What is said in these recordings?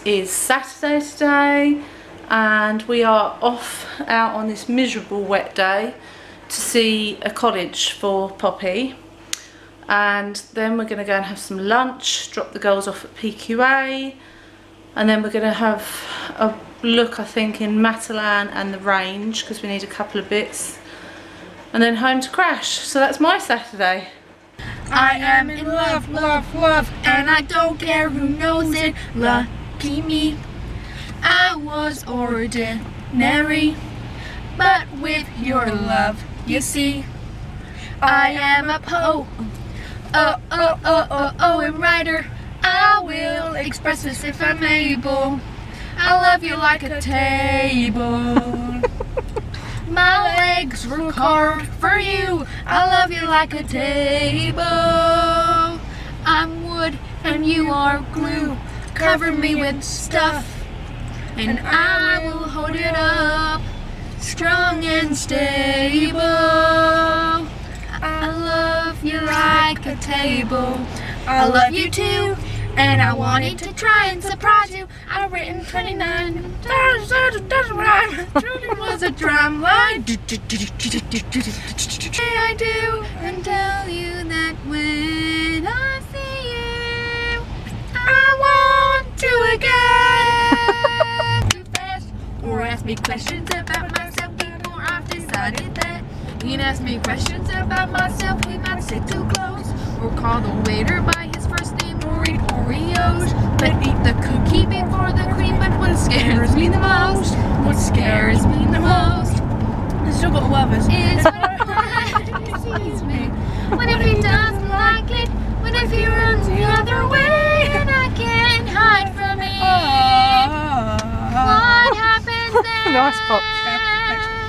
It is Saturday today and we are off out on this miserable wet day to see a college for Poppy, and then we're going to go and have some lunch, drop the girls off at PQA, and then we're going to have a look, I think, in Matalan and the range because we need a couple of bits, and then home to crash. So that's my Saturday. I am in love, love, love, and I don't care who knows it. Lucky me, I was ordinary, but with your love, you see, I am a poem writer. I will express this if I'm able. I love you like a table. My legs were carved for you. I love you like a table. I'm wood and you are glue. Cover me with stuff and I will hold it up, strong and stable. I love you like a table. I love you too, and I wanted to try and surprise you. I've written 29 it was a drum line. I do and tell you that when I see you, I want to again. Too fast, or ask me questions about myself before I've decided that. You can ask me questions about myself, we might sit too close, or call the waiter by his first name, or eat Oreos, but eat the cookie before the cream. But what scares me the most, what scares me the most, I still got lovers, is when he sees me. What if he doesn't like it? What if he runs the other way and I can't hide from him? What happens then? Nice pop.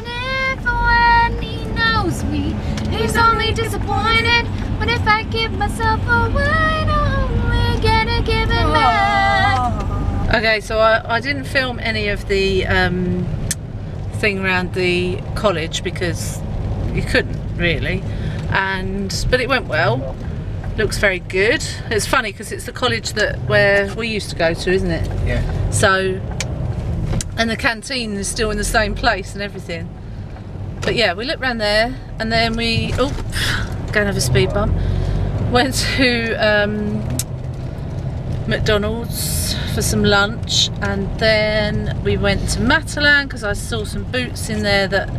If when he knows me, he's only disappointed. What if I give myself away and I only get a give it back? Okay, so I didn't film any of the thing around the college because you couldn't really, but it went well. Looks very good. It's funny because it's the college where we used to go to, isn't it? Yeah. So, and the canteen is still in the same place and everything. But yeah, we looked around there and then we go and have a speed bump. Went to McDonald's for some lunch, and then we went to Matalan because I saw some boots in there that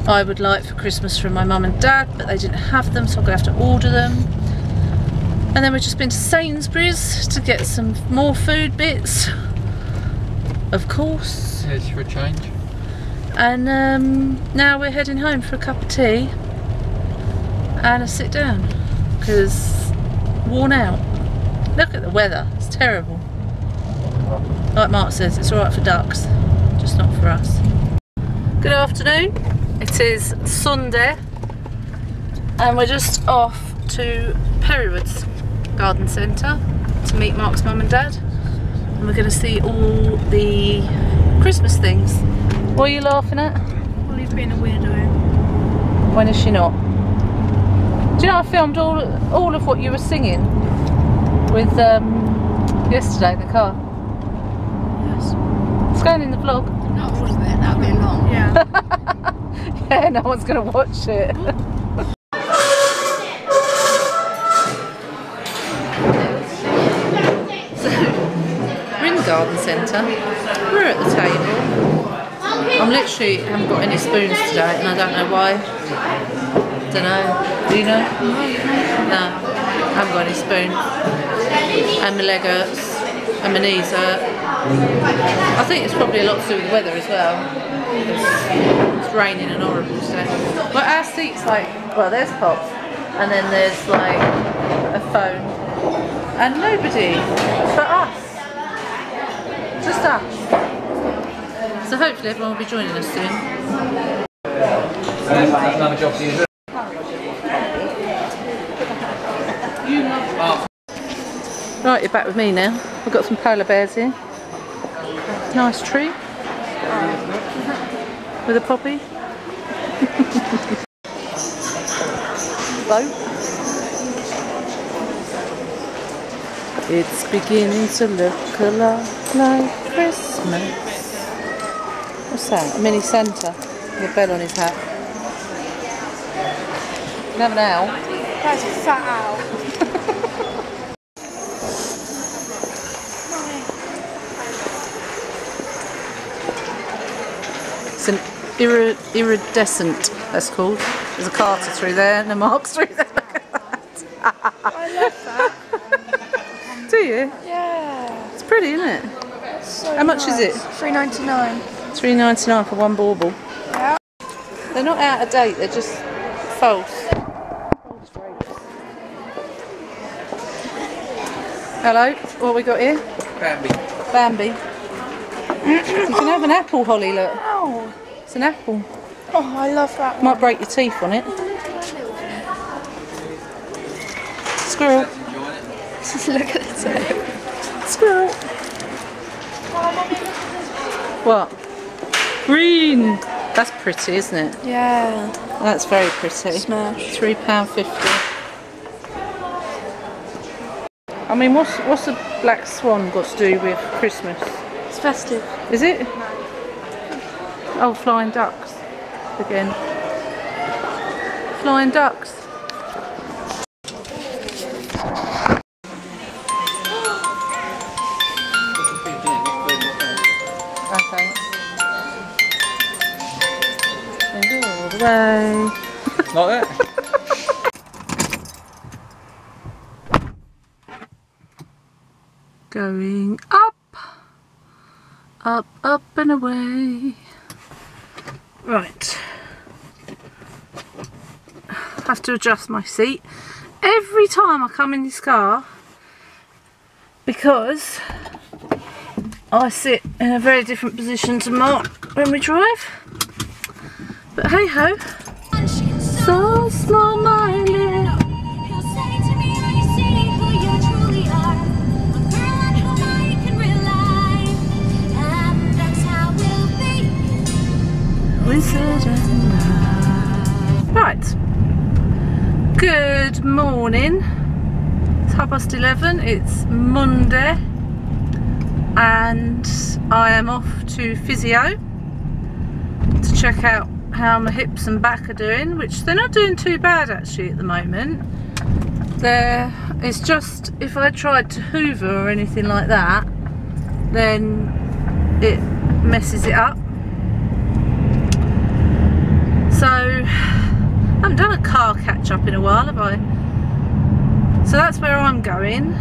I would like for Christmas from my mum and dad, but they didn't have them, so I'm going to have to order them. And then we've just been to Sainsbury's to get some more food bits, of course. Here's for a change. And now we're heading home for a cup of tea and a sit down because worn out. Look at the weather, it's terrible. Like Mark says, it's alright for ducks, just not for us. Good afternoon, it is Sunday and we're just off to Perrywood's Garden Centre to meet Mark's mum and dad, and we're going to see all the Christmas things. What are you laughing at? Well, he's being a weirdo. When is she not? Do you know I filmed all of what you were singing with yesterday in the car? Yes. It's going in the vlog. Not all of it, that'll be long. Yeah. Yeah, no one's going to watch it. So, we're in the garden centre. We're at the table. I'm literally haven't got any spoons today and I don't know why. Don't know. Do you know? No. I haven't got any spoon. And my leg hurts. And my knees hurt. I think it's probably a lot to do with the weather as well. It's raining and horrible today. But our seat's like, well, there's Pops. And then there's like a phone. And nobody but us. Just us. So hopefully everyone will be joining us soon. Right, you're back with me now. We've got some polar bears here. Nice tree. With a poppy. Boat. It's beginning to look a lot No Christmas. What's that? A mini Santa with a bell on his hat. You can have an owl. That's a fat owl. It's an iridescent, that's called. There's a Carter through there and a Marks through there. Look at that. I love that. Do you? Yeah. It's pretty, isn't it? So How much is it? $3.99. $3.99 for one bauble. Yeah. They're not out of date, they're just false. Hello, what we got here? Bambi. Bambi. You can have an apple, Holly, look. Ow. It's an apple. Oh, I love that one. Might break your teeth on it. Squirrel. Look at the tail. Squirrel. What? Green. That's pretty, isn't it? Yeah. That's very pretty. Smash. £3.50. I mean, what's a black swan got to do with Christmas? It's festive. Is it? Oh, flying ducks again. Flying ducks. Okay. And all the way. Like that? Going up, up, up and away. Right. Have to adjust my seat every time I come in this car because I sit in a very different position to Mark when we drive. But hey ho. So small-minded. Right, good morning. It's 11:30. It's Monday and I am off to physio to check out how my hips and back are doing, which they're not doing too bad actually at the moment. It's just if I tried to hoover or anything like that, then it messes it up. So, I haven't done a car catch-up in a while, have I? So that's where I'm going.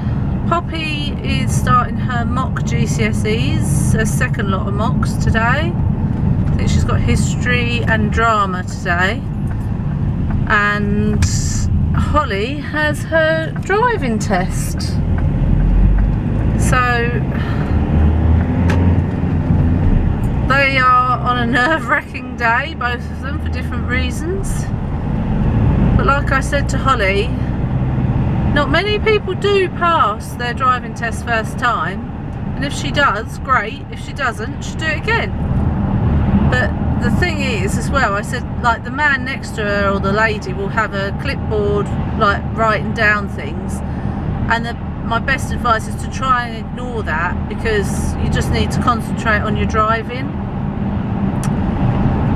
Poppy is starting her mock GCSEs, a second lot of mocks today. I think she's got history and drama today. And Holly has her driving test. So, they are on a nerve-wracking day, both of them, for different reasons. But like I said to Holly, not many people do pass their driving test first time. And if she does, great. If she doesn't, she'll do it again. But the thing is, as well, I said, like, the man next to her or the lady will have a clipboard, like, writing down things. And my best advice is to try and ignore that, because you just need to concentrate on your driving.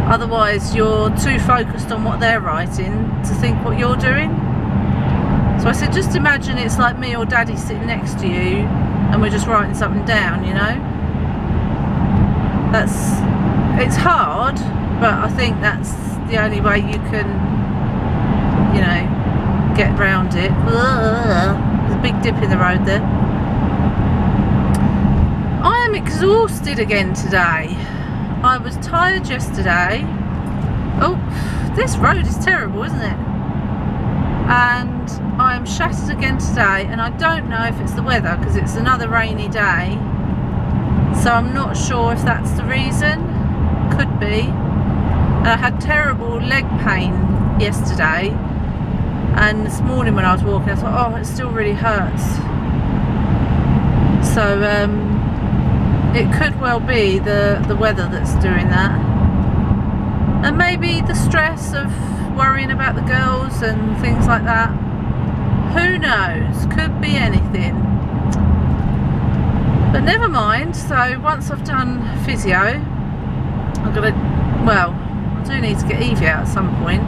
Otherwise you're too focused on what they're writing to think what you're doing. So I said, just imagine it's like me or Daddy sitting next to you and we're just writing something down, you know. It's hard, but I think that's the only way you can, you know, get round it. There's a big dip in the road there. I am exhausted again today. I was tired yesterday. Oh, this road is terrible, isn't it? And I'm shattered again today, and I don't know if it's the weather because it's another rainy day. So I'm not sure if that's the reason. Could be. I had terrible leg pain yesterday, and this morning when I was walking I thought, oh, it still really hurts. So it could well be the weather that's doing that, and maybe the stress of worrying about the girls and things like that. Who knows, could be anything. But never mind. So once I've done physio, I'm gonna, well, I do need to get Evie out at some point,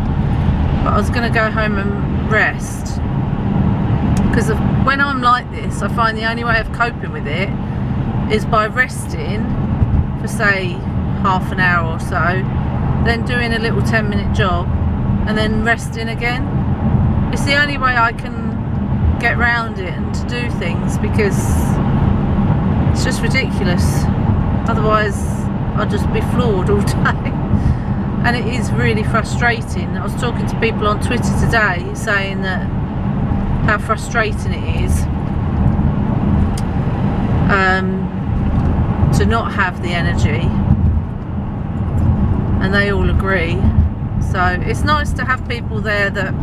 but I was gonna go home and rest, because when I'm like this, I find the only way of coping with it is by resting for say half an hour or so, then doing a little 10-minute job and then resting again. It's the only way I can get round it and to do things, because it's just ridiculous. Otherwise I'll just be floored all day. And it is really frustrating. I was talking to people on Twitter today saying that how frustrating it is to not have the energy, and they all agree. So it's nice to have people there that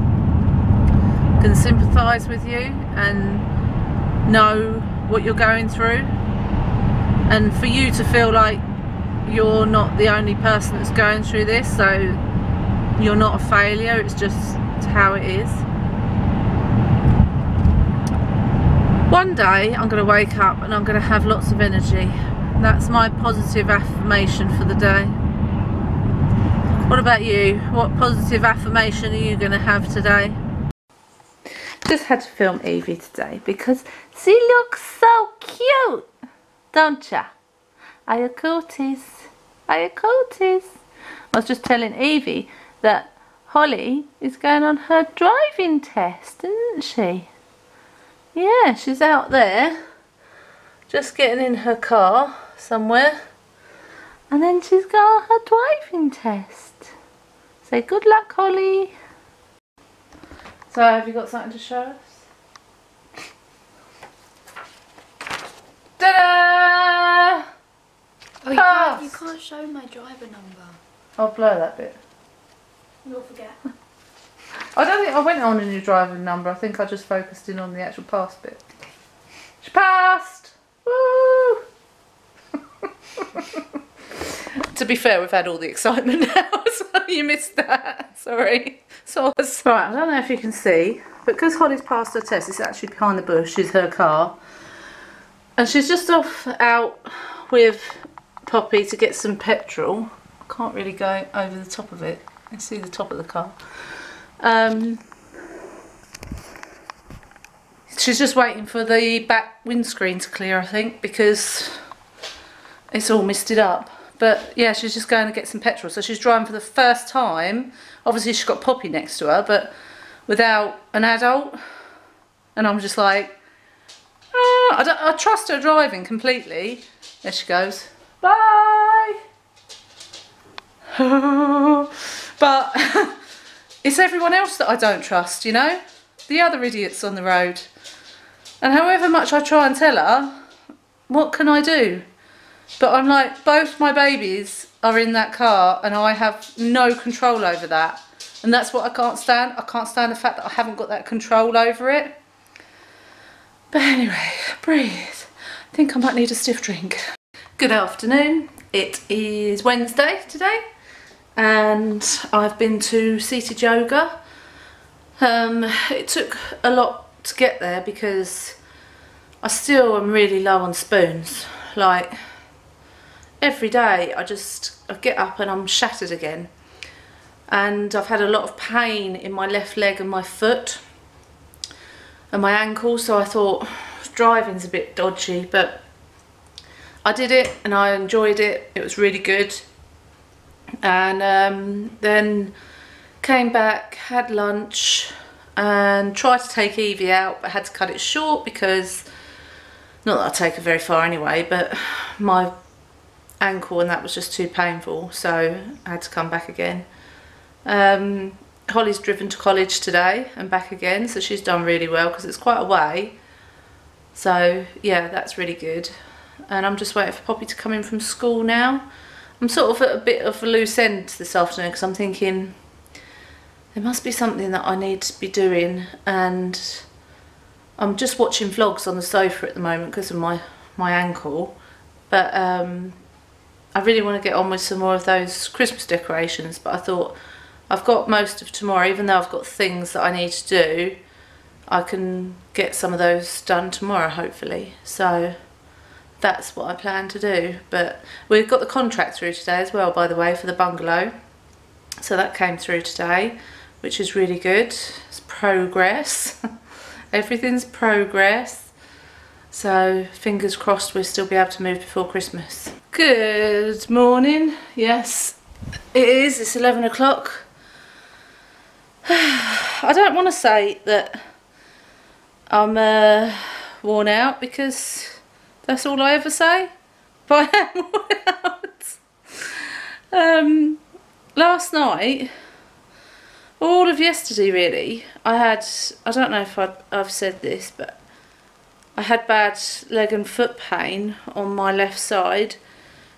can sympathise with you and know what you're going through, and for you to feel like you're not the only person that's going through this, so you're not a failure, it's just how it is. One day I'm going to wake up and I'm going to have lots of energy. That's my positive affirmation for the day. What about you? What positive affirmation are you going to have today? Just had to film Evie today because she looks so cute, don't ya? Are you cuties? Are you cuties? I was just telling Evie that Holly is going on her driving test, isn't she? Yeah, she's out there just getting in her car somewhere, and then she's got her driving test. Say good luck, Holly. So have you got something to show us? Ta-da! Oh, you can't show my driver number. I'll blur that bit. You'll forget. I don't think I went on a new driving number. I think I just focused in on the actual pass bit. She passed! Woo! To be fair, we've had all the excitement now, so you missed that. Sorry. So right, I don't know if you can see, but because Holly's passed her test, it's actually behind the bush, is her car. And she's just off out with Poppy to get some petrol. I can't really go over the top of it. I can see the top of the car. She's just waiting for the back windscreen to clear, I think, because it's all misted up. But yeah, she's just going to get some petrol. So she's driving for the first time. Obviously she's got Poppy next to her, but without an adult. And I'm just like, oh, I trust her driving completely. There she goes. Bye! But it's everyone else that I don't trust, you know? The other idiots on the road. And however much I try and tell her, what can I do? But I'm like, both my babies are in that car and I have no control over that. And that's what I can't stand. I can't stand the fact that I haven't got that control over it. But anyway, breathe. I think I might need a stiff drink. Good afternoon. It is Wednesday today. And I've been to seated yoga. It took a lot to get there because I still am really low on spoons. Like, every day I get up and I'm shattered again. And I've had a lot of pain in my left leg and my foot and my ankle, so I thought driving's a bit dodgy, but I did it and I enjoyed it. It was really good. And then came back, had lunch and tried to take Evie out, but had to cut it short because, not that I take her very far anyway, but my ankle and that was just too painful, so I had to come back again. Holly's driven to college today and back again, so she's done really well because it's quite a way. So yeah, that's really good. And I'm just waiting for Poppy to come in from school now. I'm sort of at a bit of a loose end this afternoon because I'm thinking there must be something that I need to be doing, and I'm just watching vlogs on the sofa at the moment because of my ankle. But I really want to get on with some more of those Christmas decorations, but I thought I've got most of tomorrow, even though I've got things that I need to do, I can get some of those done tomorrow hopefully. So that's what I plan to do. But we've got the contract through today as well, by the way, for the bungalow. So that came through today, which is really good. It's progress. Everything's progress. So fingers crossed we'll still be able to move before Christmas. Good morning. Yes, it is. It's 11 o'clock. I don't want to say that I'm worn out, because that's all I ever say, but I am worn out. Last night, all of yesterday really, I don't know if I've said this, but I had bad leg and foot pain on my left side.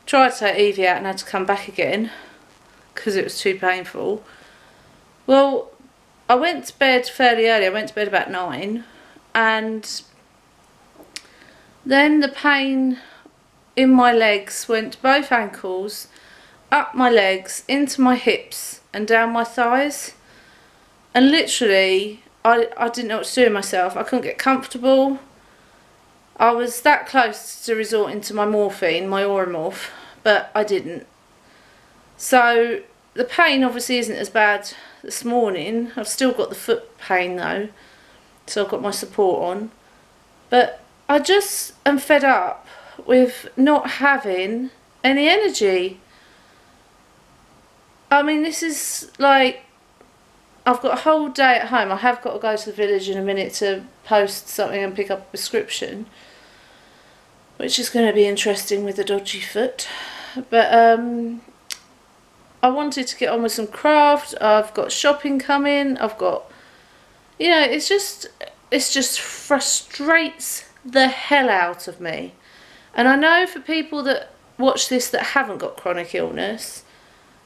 Tried to take Evie out and had to come back again because it was too painful. Well, I went to bed fairly early. I went to bed about 9, and then the pain in my legs went to both ankles, up my legs, into my hips and down my thighs. And literally, I didn't know what to do with myself. I couldn't get comfortable. I was that close to resorting to my morphine, my Oromorph, but I didn't. So the pain obviously isn't as bad this morning. I've still got the foot pain though, so I've got my support on. But I just am fed up with not having any energy. I mean, this is like, I've got a whole day at home. I have got to go to the village in a minute to post something and pick up a prescription, which is going to be interesting with the dodgy foot. But I wanted to get on with some craft. I've got shopping coming. I've got, you know, it just frustrates the hell out of me. And I know for people that watch this that haven't got chronic illness,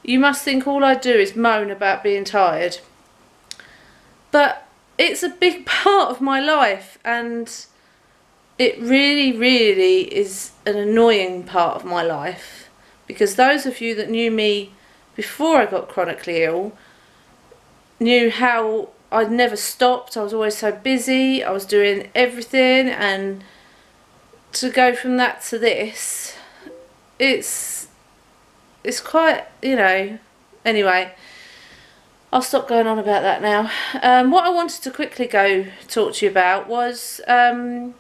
you must think all I do is moan about being tired. But it's a big part of my life, and it really, really is an annoying part of my life, because those of you that knew me before I got chronically ill knew how I'd never stopped. I was always so busy. I was doing everything, and to go from that to this, it's quite, you know. Anyway, I'll stop going on about that now. What I wanted to quickly go talk to you about was, I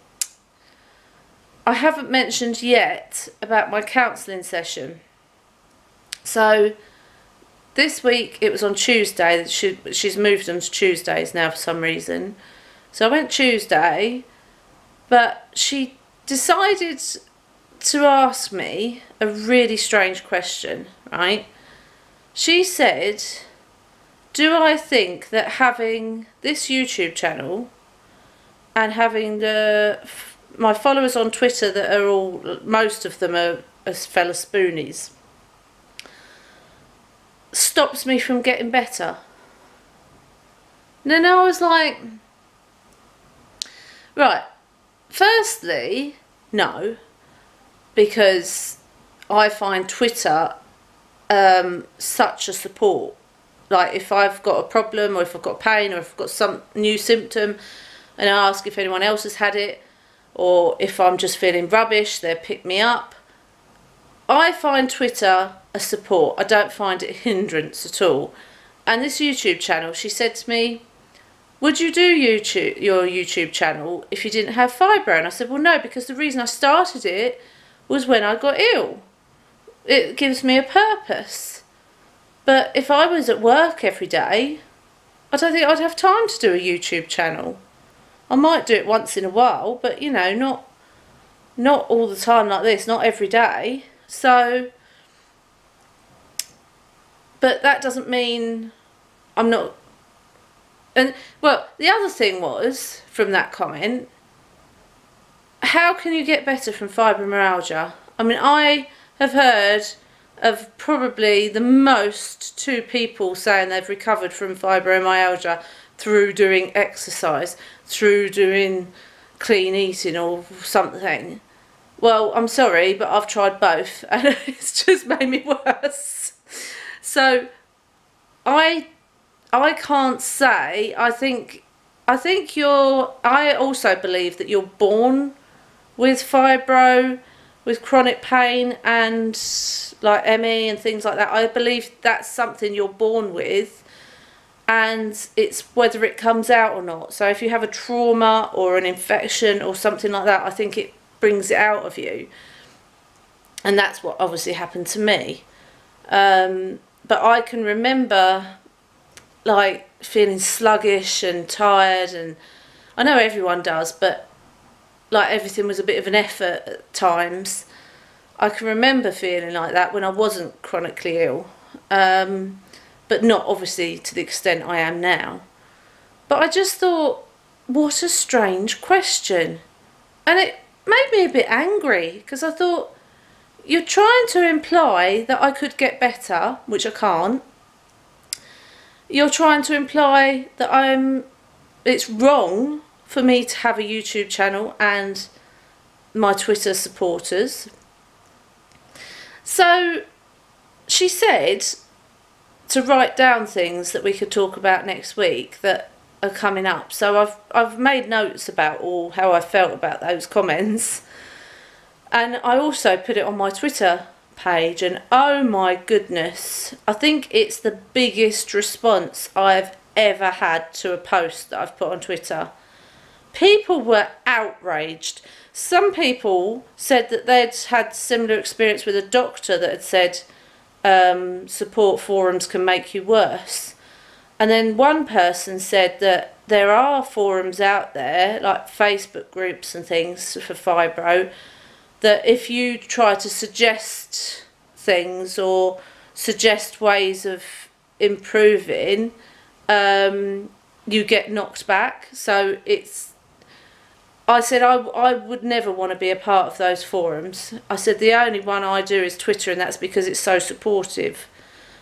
haven't mentioned yet about my counselling session. So this week it was on Tuesday. She's moved them to Tuesdays now for some reason. So I went Tuesday, but she decided to ask me a really strange question, right? She said, do I think that having this YouTube channel and having my followers on Twitter that are all, most of them are fellow spoonies, stops me from getting better? And then I was like, right, firstly, no, because I find Twitter such a support. Like, if I've got a problem, or if I've got pain, or if I've got some new symptom and I ask if anyone else has had it, or if I'm just feeling rubbish, they'll pick me up. I find Twitter a support. I don't find it a hindrance at all. And this YouTube channel, she said to me, would you do your YouTube channel if you didn't have fibro? And I said, well, no, because the reason I started it was when I got ill. It gives me a purpose. But if I was at work every day, I don't think I'd have time to do a YouTube channel. I might do it once in a while, but, you know, not all the time like this, not every day. So, but that doesn't mean I'm not. And, well, the other thing was, from that comment, how can you get better from fibromyalgia? I mean, I have heard of probably the most 2 people saying they've recovered from fibromyalgia through doing exercise, through doing clean eating or something. Well, I'm sorry, but I've tried both and it's just made me worse. So I can't say. I also believe that you're born with fibro, with chronic pain and like ME and things like that. I believe that's something you're born with, and it's whether it comes out or not. So if you have a trauma or an infection or something like that, I think it brings it out of you. And that's what obviously happened to me. But I can remember like feeling sluggish and tired, and I know everyone does, but like everything was a bit of an effort at times. I can remember feeling like that when I wasn't chronically ill, but not obviously to the extent I am now. But I just thought, what a strange question. And it made me a bit angry, because I thought, you're trying to imply that I could get better, which I can't. You're trying to imply that it's wrong for me to have a YouTube channel and my Twitter supporters. So she said to write down things that we could talk about next week that are coming up. So I've made notes about how I felt about those comments. And I also put it on my Twitter page, and oh my goodness, I think it's the biggest response I've ever had to a post that I've put on Twitter. People were outraged. Some people said that they'd had similar experience with a doctor that had said support forums can make you worse. And then one person said that there are forums out there, like Facebook groups and things for fibro, that if you try to suggest things or suggest ways of improving, you get knocked back. So I said I would never want to be a part of those forums. I said the only one I do is Twitter, and that's because it's so supportive.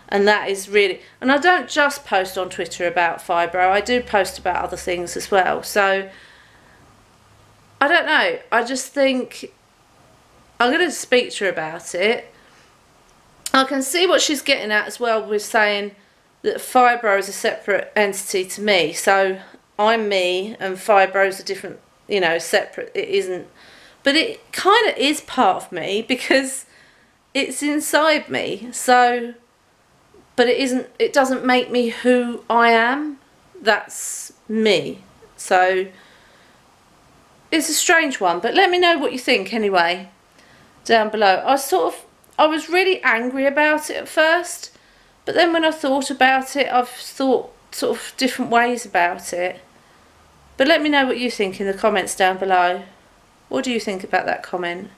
And that is really, and I don't just post on Twitter about fibro, I do post about other things as well. So I don't know, I just think I'm going to speak to her about it. I can see what she's getting at as well with saying that fibro is a separate entity to me. So I'm me and fibro is a different, you know, separate. It isn't, but it kind of is part of me because it's inside me. So, but it isn't, it doesn't make me who I am. That's me. So it's a strange one, but let me know what you think anyway down below. I was really angry about it at first, but then when I thought about it, I've thought sort of different ways about it. But let me know what you think in the comments down below. What do you think about that comment?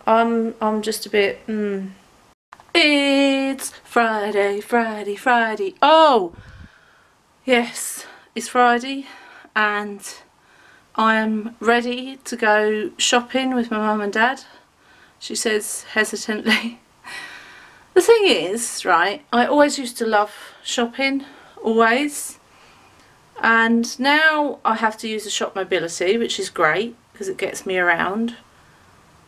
I'm just a bit It's Friday, Friday, Friday. Oh yes, it's Friday, and I am ready to go shopping with my mum and dad, she says hesitantly. The thing is, right, I always used to love shopping, always. And now I have to use the shop mobility, which is great because it gets me around.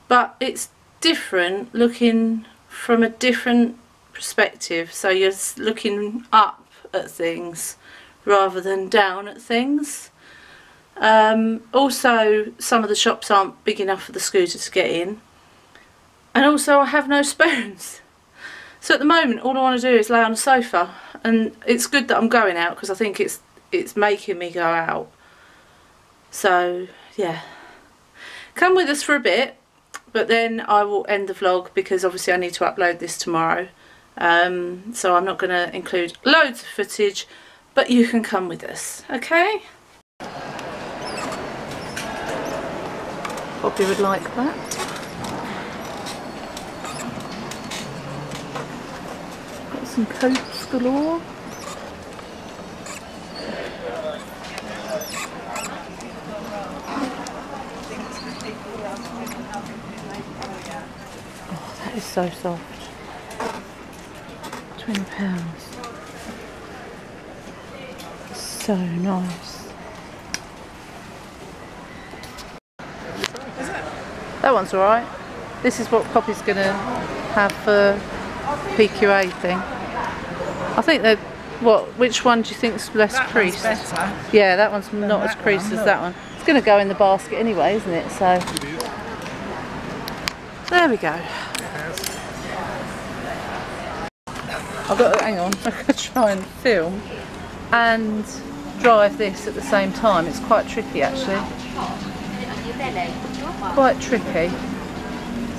But it's different looking from a different perspective. So you're looking up at things rather than down at things. Also, some of the shops aren't big enough for the scooter to get in. And also I have no spoons. So at the moment all I want to do is lay on the sofa, and it's good that I'm going out because I think it's making me go out. So yeah, come with us for a bit, but then I will end the vlog because obviously I need to upload this tomorrow. So I'm not going to include loads of footage, but you can come with us, okay? Poppy would like that. Got some coats galore. Oh, that is so soft. £20. So nice. That one's alright. This is what Poppy's going to have for PQA thing. I think that, which one do you think is less creased? Better. Yeah, that one's not as creased as that one. It's going to go in the basket anyway, isn't it? So There we go. I've got to, hang on, I've got to try and film and drive this at the same time. It's quite tricky actually. Quite tricky.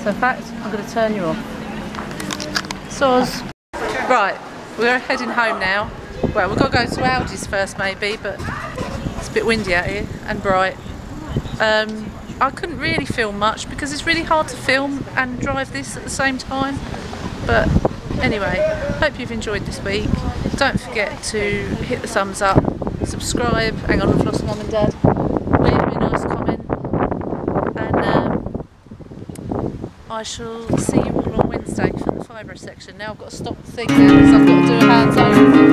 So in fact, I'm going to turn you off. Soz. Right, we're heading home now. Well, we've got to go to Aldi's first maybe, but it's a bit windy out here and bright. I couldn't really film much because it's really hard to film and drive this at the same time. But anyway, hope you've enjoyed this week. Don't forget to hit the thumbs up, subscribe, hang on, I've lost Mum and Dad, leave me a nice comment, and I shall see you all on Wednesday for the fibro section. Now I've got to stop the thing now because I've got to do a hands over.